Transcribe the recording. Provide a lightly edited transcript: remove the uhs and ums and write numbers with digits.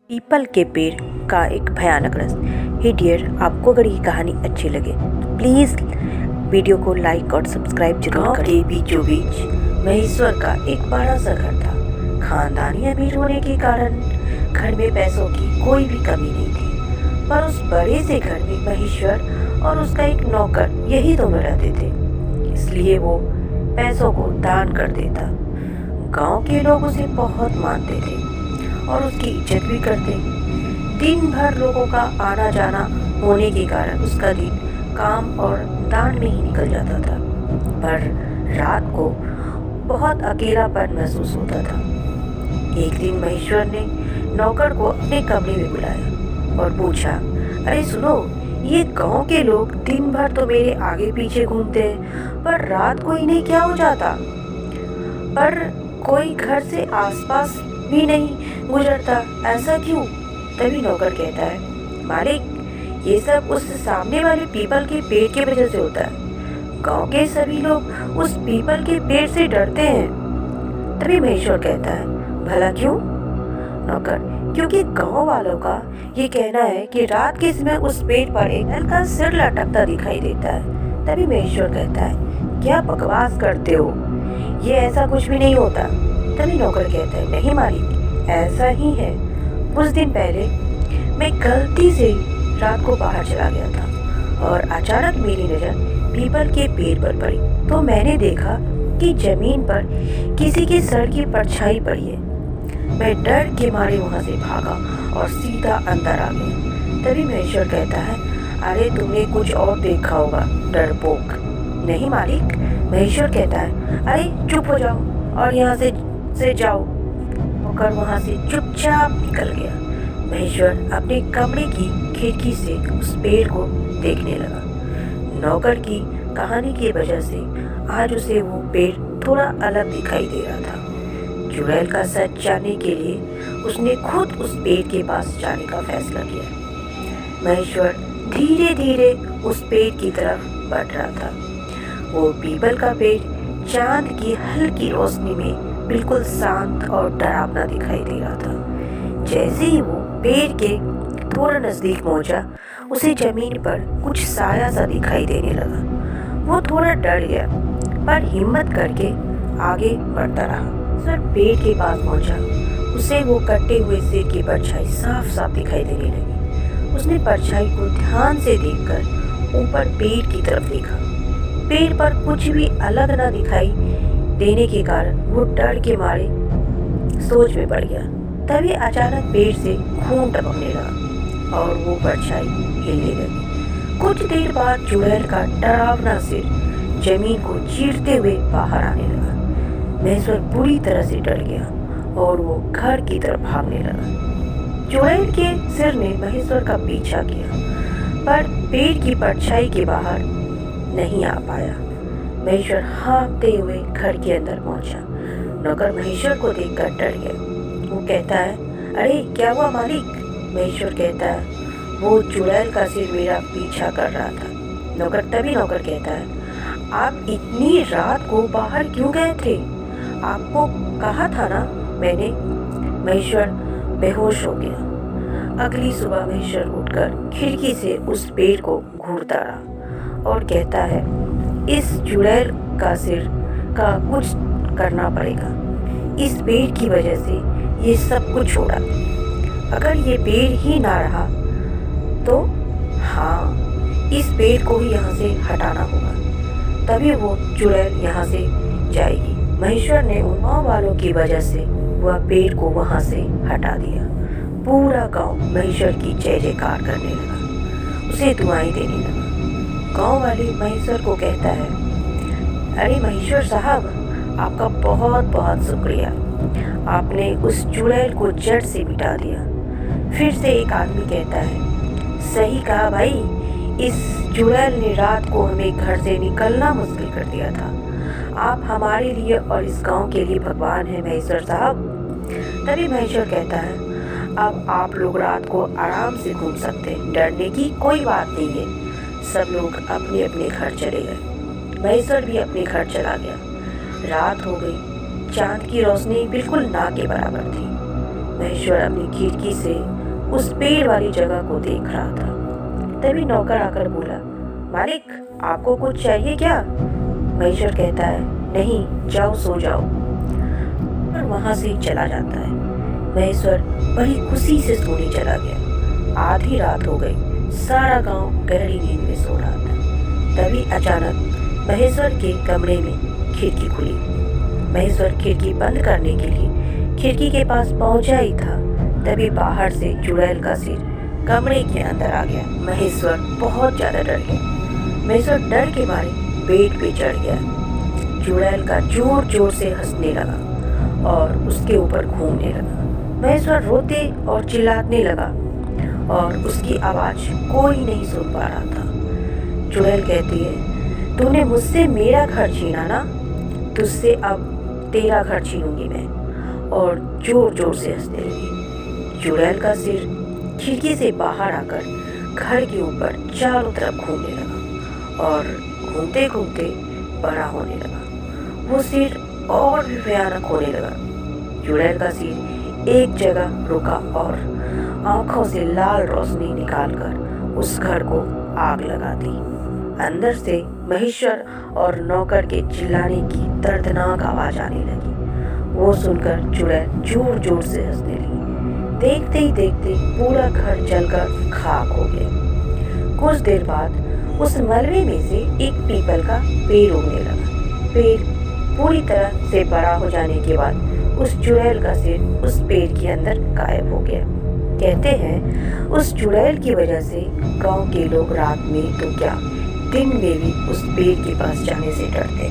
People के पेड़ का एक भयानक रहस्य। हे डियर, आपको अगर ये कहानी अच्छी लगे तो प्लीज़ वीडियो को लाइक और सब्सक्राइब जरूर करें। के बीचों बीच महेश्वर का एक बड़ा सा घर था। खानदानी अमीर होने के कारण घर में पैसों की कोई भी कमी नहीं थी, पर उस बड़े से घर में महेश्वर और उसका एक नौकर यही दोनों रहते थे, इसलिए वो पैसों को दान कर देता। गांव के लोग उसे बहुत मानते थे और उसकी इज्जत भी करते। दिन भर लोगों का आना जाना होने के कारण उसका दिन काम और दान में ही निकल जाता था, पर रात को बहुत अकेलापन महसूस होता था। एक दिन महेश्वर ने नौकर को अपने कमरे में बुलाया और पूछा, अरे सुनो, ये गांव के लोग दिन भर तो मेरे आगे पीछे घूमते हैं, पर रात को इन्हें क्या हो जाता? पर कोई घर से आसपास भी नहीं गुजरता, ऐसा क्यों? तभी नौकर कहता है, मालिक, ये सब उस सामने वाले पीपल के पेड़ की वजह से होता है। गांव के सभी लोग उस पीपल के पेड़ से डरते हैं। तभी महेश्वर कहता है, भला क्यों? नौकर, क्योंकि गांव वालों का ये कहना है कि रात के समय उस पेड़ पर एक नल का सिर लटकता दिखाई देता है। तभी महेश्वर कहता है, क्या बकवास करते हो, ये ऐसा कुछ भी नहीं होता। तभी नौकर कहता है, नहीं मालिक, ऐसा ही है। कुछ दिन पहले मैं गलती से रात को बाहर चला गया था और अचानक मेरी नज़र पीपल के पेड़ पर पड़ी, तो मैंने देखा कि जमीन पर किसी के सर की परछाई पड़ी है। मैं डर के मारे वहाँ से भागा और सीधा अंदर आ गया। तभी महेश्वर कहता है, अरे तुमने कुछ और देखा होगा, डरपोक। नहीं मालिक, महेश्वर कहता है, अरे चुप हो जाओ और यहाँ से जाओ। नौकर वहाँ से चुपचाप निकल गया। महेश्वर अपने कमरे की खिड़की से उस पेड़ को देखने लगा। नौकर की कहानी की वजह से आज उसे वो पेड़ थोड़ा अलग दिखाई दे रहा था। चुड़ैल का सच जानने के लिए उसने खुद उस पेड़ के पास जाने का फैसला किया। महेश्वर धीरे धीरे उस पेड़ की तरफ बढ़ रहा था। वो पीपल का पेड़ चांद की हल्की रोशनी में बिल्कुल शांत और डरावना दिखाई दे रहा था। जैसे ही वो पेड़ के थोड़ा नजदीक पहुंचा, उसे जमीन पर कुछ साया सा दिखाई देने लगा। वो थोड़ा डर गया, पर हिम्मत करके आगे बढ़ता रहा। सर पेड़ के पास पहुंचा, उसे वो कटे हुए सिर की परछाई साफ साफ दिखाई देने लगी। उसने परछाई को ध्यान से देखकर ऊपर पेड़ की तरफ देखा। पेड़ पर कुछ भी अलग न दिखाई देने के कारण वो डर के मारे सोच में पड़ गया। तभी अचानक पेड़ से खून टपकने लगा और वो परछाई हिलने लगी। कुछ देर बाद चुड़ैल का डरावना सिर जमीन को चीरते हुए बाहर आने लगा। महेश्वर बुरी तरह से डर गया और वो घर की तरफ भागने लगा। चुड़ैल के सिर ने महेश्वर का पीछा किया, पर पेड़ की परछाई के बाहर नहीं आ पाया। महेश्वर हाँफते हुए घर के अंदर पहुंचा। नौकर महेश्वर को देखकर डर गया। वो कहता है, अरे क्या हुआ मालिक? महेश्वर कहता है, वो चुड़ैल का सिर मेरा पीछा कर रहा था। तभी नौकर कहता है, आप इतनी रात को बाहर क्यों गए थे? आपको कहा था ना मैंने। महेश्वर बेहोश हो गया। अगली सुबह महेश्वर उठकर खिड़की से उस पेड़ को घूरता रहा और कहता है, इस चुड़ैल का सिर का कुछ करना पड़ेगा। इस पेड़ की वजह से ये सब कुछ हो रहा। अगर ये पेड़ ही ना रहा तो हाँ, इस पेड़ को ही यहाँ से हटाना होगा, तभी वो चुड़ैल यहाँ से जाएगी। महेश्वर ने उन गाँव वालों की वजह से वह पेड़ को वहाँ से हटा दिया। पूरा गांव महेश्वर की जय जयकार करने लगा, उसे दुआएं देने लगा। गांव वाले महेश्वर को कहता है, अरे महेश्वर साहब, आपका बहुत बहुत शुक्रिया, आपने उस चुड़ैल को जड़ से मिटा दिया। फिर से एक आदमी कहता है, सही कहा भाई, इस चुड़ैल ने रात को हमें घर से निकलना मुश्किल कर दिया था। आप हमारे लिए और इस गांव के लिए भगवान हैं महेश्वर साहब। तभी महेश्वर कहता है, अब आप लोग रात को आराम से घूम सकते हैं, डरने की कोई बात नहीं है। सब लोग अपने अपने घर चले गए। महेश्वर भी अपने घर चला गया। रात हो गई। चांद की रोशनी बिल्कुल ना के बराबर थी। महेश्वर अपनी खिड़की से उस पेड़ वाली जगह को देख रहा था। तभी नौकर आकर बोला, मालिक आपको कुछ चाहिए क्या? महेश्वर कहता है, नहीं, जाओ सो जाओ, और वहां से चला जाता है। महेश्वर बड़ी खुशी से सोने चला गया। आधी रात हो गई, सारा गांव गहरी नींद में सो रहा था। तभी अचानक महेश्वर के कमरे में खिड़की खुली। महेश्वर खिड़की बंद करने के लिए खिड़की के पास पहुंचा ही था, तभी बाहर से चुड़ैल का सिर कमरे के अंदर आ गया। महेश्वर बहुत ज्यादा डर गया। महेश्वर डर के मारे बेड पे चढ़ गया। चुड़ैल का जोर जोर से हंसने लगा और उसके ऊपर घूमने लगा। महेश्वर रोते और चिल्लाने लगा और उसकी आवाज कोई नहीं सुन पा रहा था। चुड़ैल कहती है, तूने मुझसे मेरा घर छीना ना, तुझसे अब तेरा घर छीनूंगी मैं, और जोर जोर से हंसने लगी। चुड़ैल का सिर खिड़की से बाहर आकर घर के ऊपर चारों तरफ घूमने लगा और घूमते घूमते बड़ा होने लगा। वो सिर और भी भयानक होने लगा। चुड़ैल का सिर एक जगह रुका और आंखों से लाल रोशनी निकालकर उस घर को आग लगा दी। अंदर से महेश्वर और नौकर के चिल्लाने की दर्दनाक आवाज आने लगी। वो सुनकर चुड़ैल जोर जोर से हंसने लगी। देखते ही देखते पूरा घर जलकर खाक हो गया। कुछ देर बाद उस मलबे में से एक पीपल का पेड़ उगने लगा। पेड़ पूरी तरह से बड़ा हो जाने के बाद उस चुड़ैल का सिर उस पेड़ के अंदर गायब हो गया। कहते हैं उस चुड़ैल की वजह से गांव के लोग रात में तो क्या दिन में भी उस पेड़ के पास जाने से डरते।